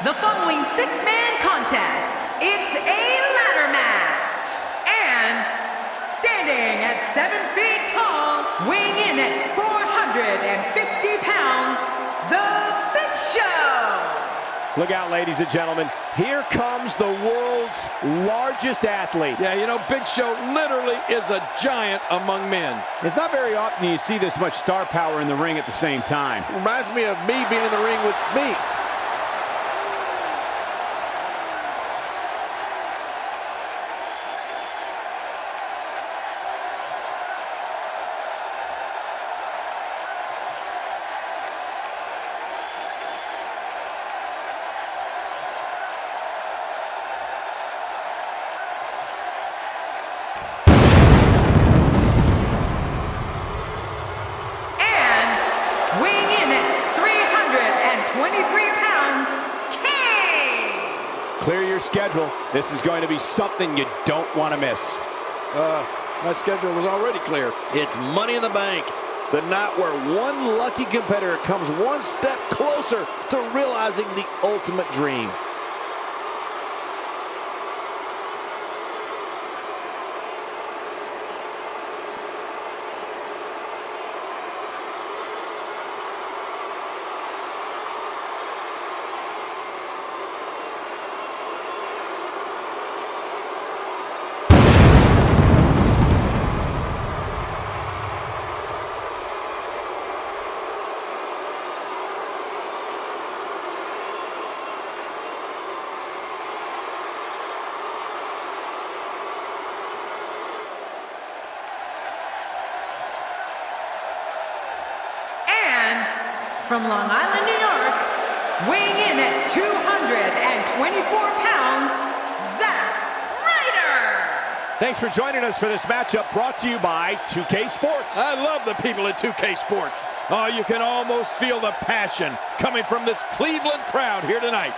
The following six-man contest, it's a ladder match. And standing at 7 feet tall, weighing in at 450 pounds, The Big Show. Look out, ladies and gentlemen. Here comes the world's largest athlete. Yeah, you know, Big Show literally is a giant among men. It's not very often you see this much star power in the ring at the same time. Reminds me of me being in the ring with me. Weighing in at 323 pounds, Kane! Clear your schedule. This is going to be something you don't want to miss. My schedule was already clear. It's Money in the Bank, the night where one lucky competitor comes one step closer to realizing the ultimate dream. From Long Island, New York, weighing in at 224 pounds, Zack Ryder! Thanks for joining us for this matchup brought to you by 2K Sports. I love the people at 2K Sports. Oh, you can almost feel the passion coming from this Cleveland crowd here tonight.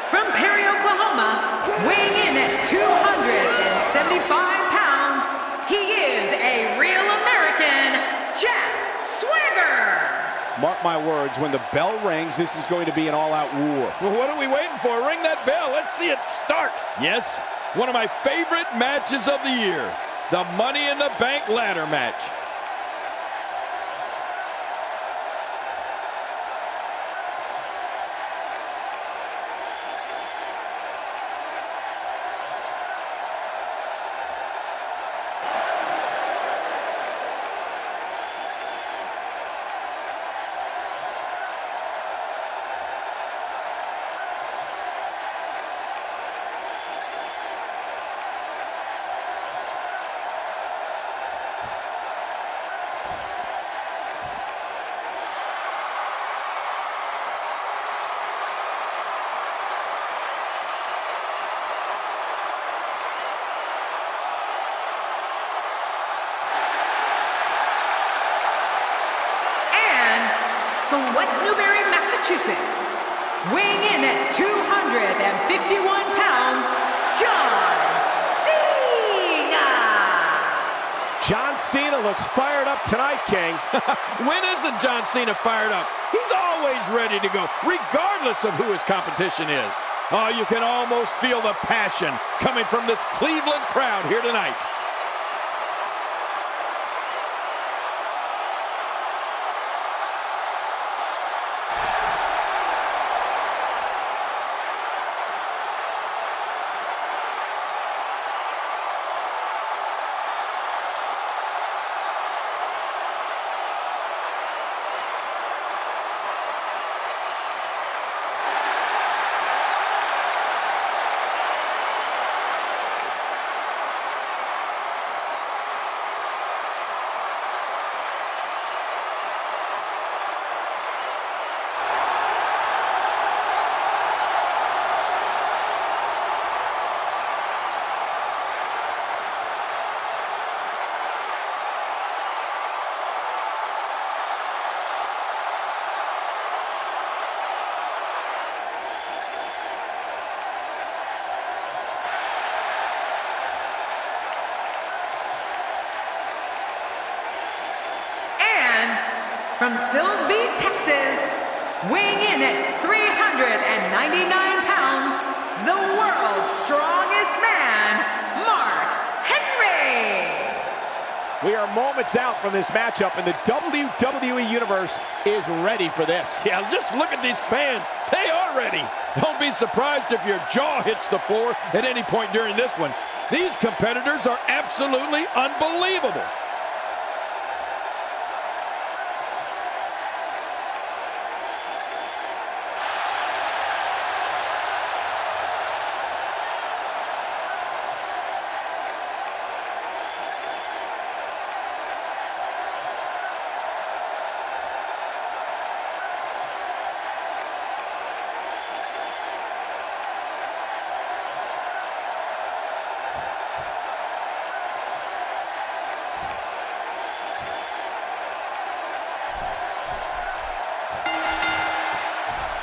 From Perry, Oklahoma, weighing in at 275 pounds, he is a real American, Jack Swagger! Mark my words, when the bell rings, this is going to be an all-out war. Well, what are we waiting for? Ring that bell. Let's see it start. Yes, one of my favorite matches of the year, the Money in the Bank ladder match. From West Newbury, Massachusetts, weighing in at 251 pounds, John Cena! John Cena looks fired up tonight, King. When isn't John Cena fired up? He's always ready to go, regardless of who his competition is. Oh, you can almost feel the passion coming from this Cleveland crowd here tonight. from Silsbee, Texas, weighing in at 399 pounds, the world's strongest man, Mark Henry. We are moments out from this matchup, and the WWE Universe is ready for this. Yeah, just look at these fans. They are ready. Don't be surprised if your jaw hits the floor at any point during this one. These competitors are absolutely unbelievable.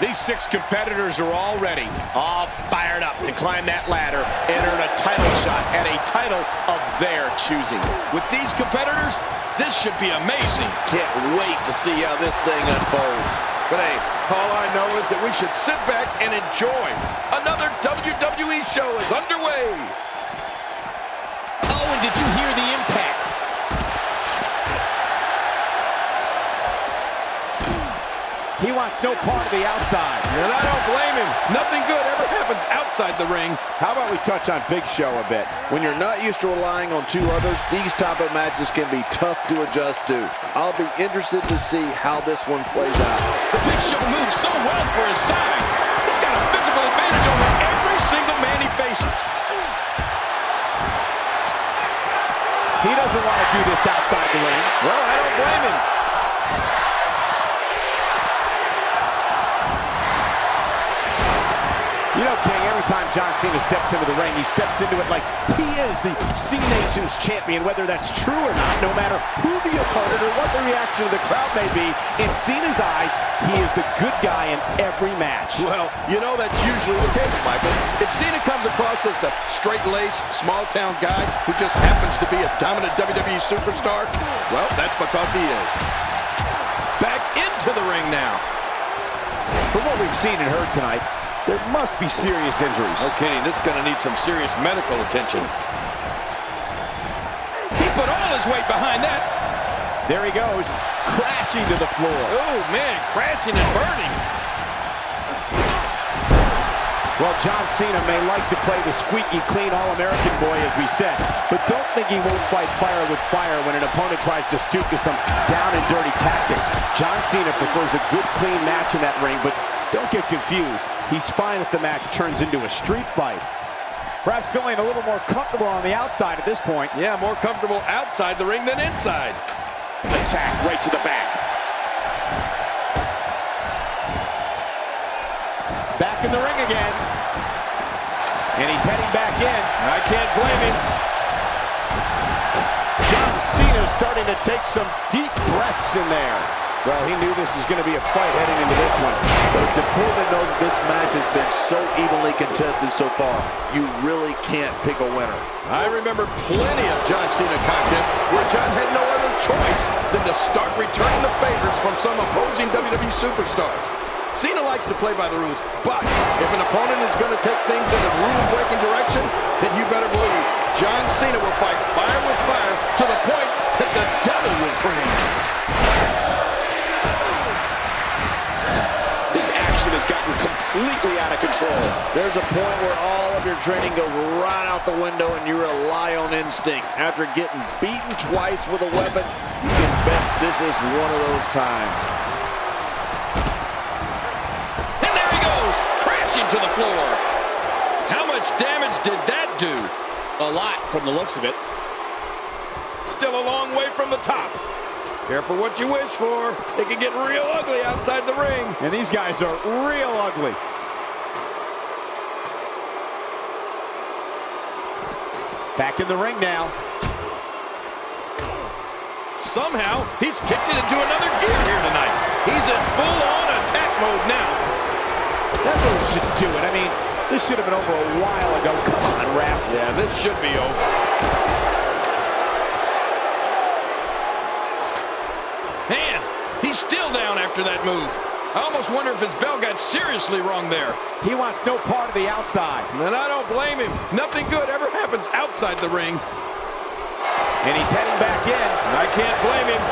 These 6 competitors are all ready, all fired up to climb that ladder and earn a title shot at a title of their choosing. With these competitors, this should be amazing. Can't wait to see how this thing unfolds. But hey, all I know is that we should sit back and enjoy. Another WWE show is underway. Oh, and did you hear the impact? He wants no part of the outside. And I don't blame him. Nothing good ever happens outside the ring. How about we touch on Big Show a bit? When you're not used to relying on 2 others, these type of matches can be tough to adjust to. I'll be interested to see how this one plays out. The Big Show moves so well for his size. He's got a physical advantage over every single man he faces. He doesn't want to do this outside the ring. Well, I don't blame him. You know, King, every time John Cena steps into the ring, he steps into it like he is the C-Nation's champion, whether that's true or not, no matter who the opponent or what the reaction of the crowd may be. In Cena's eyes, he is the good guy in every match. Well, you know that's usually the case, Michael. If Cena comes across as the straight-laced, small-town guy who just happens to be a dominant WWE superstar, well, that's because he is. Back into the ring now. From what we've seen and heard tonight, there must be serious injuries. Okay, this is going to need some serious medical attention. He put all his weight behind that. There he goes, crashing to the floor. Oh, man, crashing and burning. Well, John Cena may like to play the squeaky clean All-American boy, as we said, but don't think he won't fight fire with fire when an opponent tries to stoop to some down and dirty tactics. John Cena prefers a good, clean match in that ring, but don't get confused. He's fine if the match turns into a street fight. Perhaps feeling a little more comfortable on the outside at this point. Yeah, more comfortable outside the ring than inside. Attack right to the back. Back in the ring again. And he's heading back in. I can't blame him. John Cena starting to take some deep breaths in there. Well, he knew this was going to be a fight heading into this one. But it's important to know that this match has been so evenly contested so far. You really can't pick a winner. I remember plenty of John Cena contests where John had no other choice than to start returning the favors from some opposing WWE superstars. Cena likes to play by the rules, but if an opponent is going to take things in a rule-breaking direction, then you better believe John Cena will fight fire with fire to the point that the devil will bring. This action has gotten completely out of control. There's a point where all of your training goes right out the window and you rely on instinct. After getting beaten twice with a weapon, you can bet this is one of those times. To the floor. How much damage did that do? A lot from the looks of it. Still a long way from the top. Careful what you wish for. It can get real ugly outside the ring. And these guys are real ugly. Back in the ring now. Somehow, he's kicked it into another gear here tonight. He's in full-on attack mode now. That really should do it. I mean, this should have been over a while ago. Come on, ref. Yeah, this should be over. Man, he He's still down after that move. I almost wonder if his bell got seriously wrong there. He wants no part of the outside. And I don't blame him. Nothing good ever happens outside the ring. And he's heading back in. I can't blame him.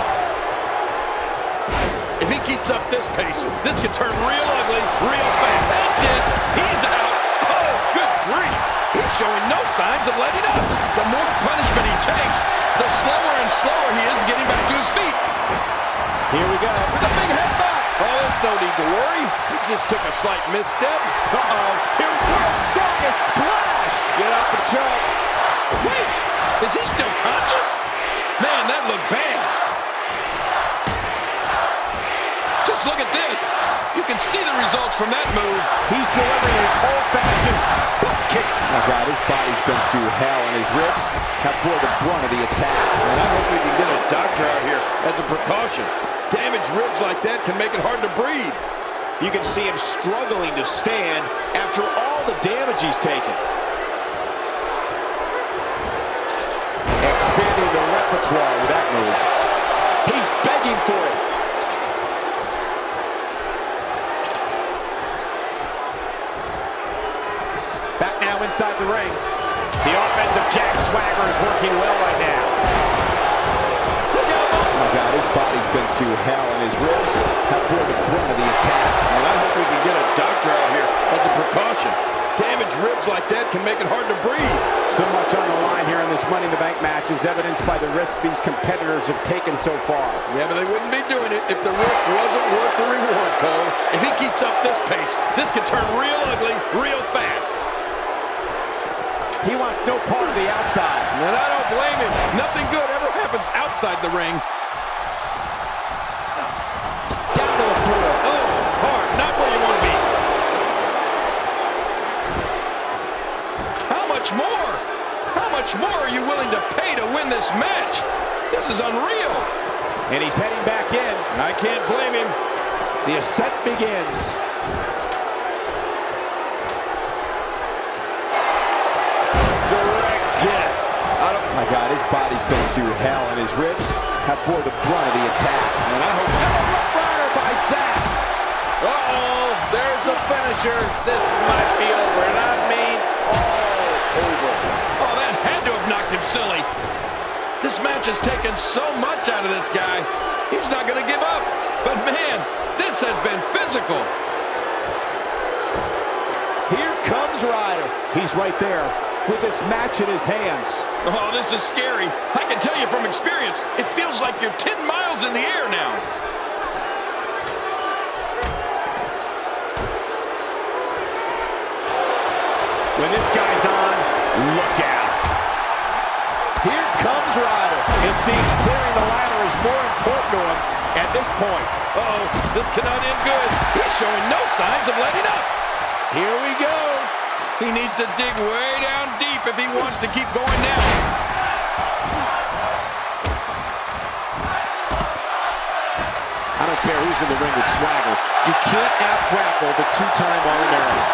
If he keeps up this pace, this could turn real ugly real fast. That's it. He's out. Oh, good grief. He's showing no signs of letting up. The more punishment he takes, the slower and slower he is getting back to his feet. Here we go. With a big headbutt. Oh, there's no need to worry. He just took a slight misstep. Uh-oh. Here, world's strongest splash. Get out the choke. Wait, is he still conscious? Man, that looked bad. Just look at this. You can see the results from that move. He's delivering an old-fashioned butt kick. My God, his body's been through hell, and his ribs have bore the brunt of the attack. And I hope we can get a doctor out here as a precaution. Damaged ribs like that can make it hard to breathe. You can see him struggling to stand after all the damage he's taken. Expanding the repertoire with that move. He's begging for it. Back now inside the ring. The offensive Jack Swagger is working well right now. Oh my God, his body's been through hell, and his ribs have bore the brunt of the attack. And I hope we can get a doctor out here as a precaution. Damaged ribs like that can make it hard to breathe. So much on the line here in this Money in the Bank match is evidenced by the risks these competitors have taken so far. Yeah, but they wouldn't be doing it if the risk wasn't worth the reward, Cole. If he keeps up this pace, this could turn real ugly real fast. He wants no part of the outside. And I don't blame him. Nothing good ever happens outside the ring. Down to the floor. Oh, hard. Not where you want to be. How much more? How much more are you willing to pay to win this match? This is unreal. And he's heading back in. I can't blame him. The ascent begins. My God, his body's been through hell, and his ribs have bore the brunt of the attack. And I hope... And a rough rider by Zack. Uh-oh, there's the finisher. This might be over, and I mean all over. Oh, that had to have knocked him silly. This match has taken so much out of this guy. He's not going to give up. But man, this has been physical. Here comes Ryder. He's right there with this match in his hands. Oh, this is scary. I can tell you from experience, it feels like you're 10 miles in the air now. When this guy's on, look out. Here comes Ryder. It seems clearing the ladder is more important to him at this point. Uh-oh, this cannot end good. He's showing no signs of letting up. Here we go. He needs to dig way down deep if he wants to keep going now. I don't care who's in the ring with Swagger. You can't out-grapple the two-time All-American.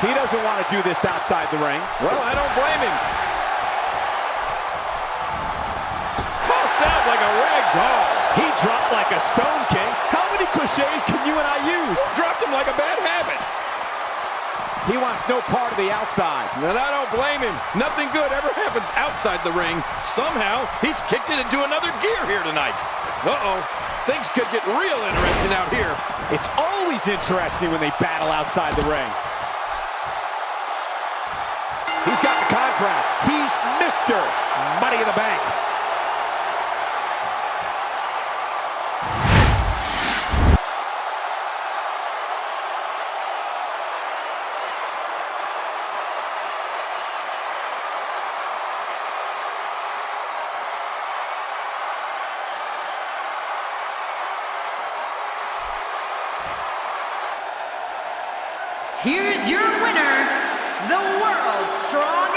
He doesn't want to do this outside the ring. Well, I don't blame him. Tossed out like a rag doll. He dropped like a stone, King. How many cliches can you and I use? Dropped him like a bad habit. He wants no part of the outside. And I don't blame him. Nothing good ever happens outside the ring. Somehow, he's kicked it into another gear here tonight. Uh-oh. Things could get real interesting out here. It's always interesting when they battle outside the ring. He's got the contract. He's Mr. Money in the Bank. Here's your winner, the world's strongest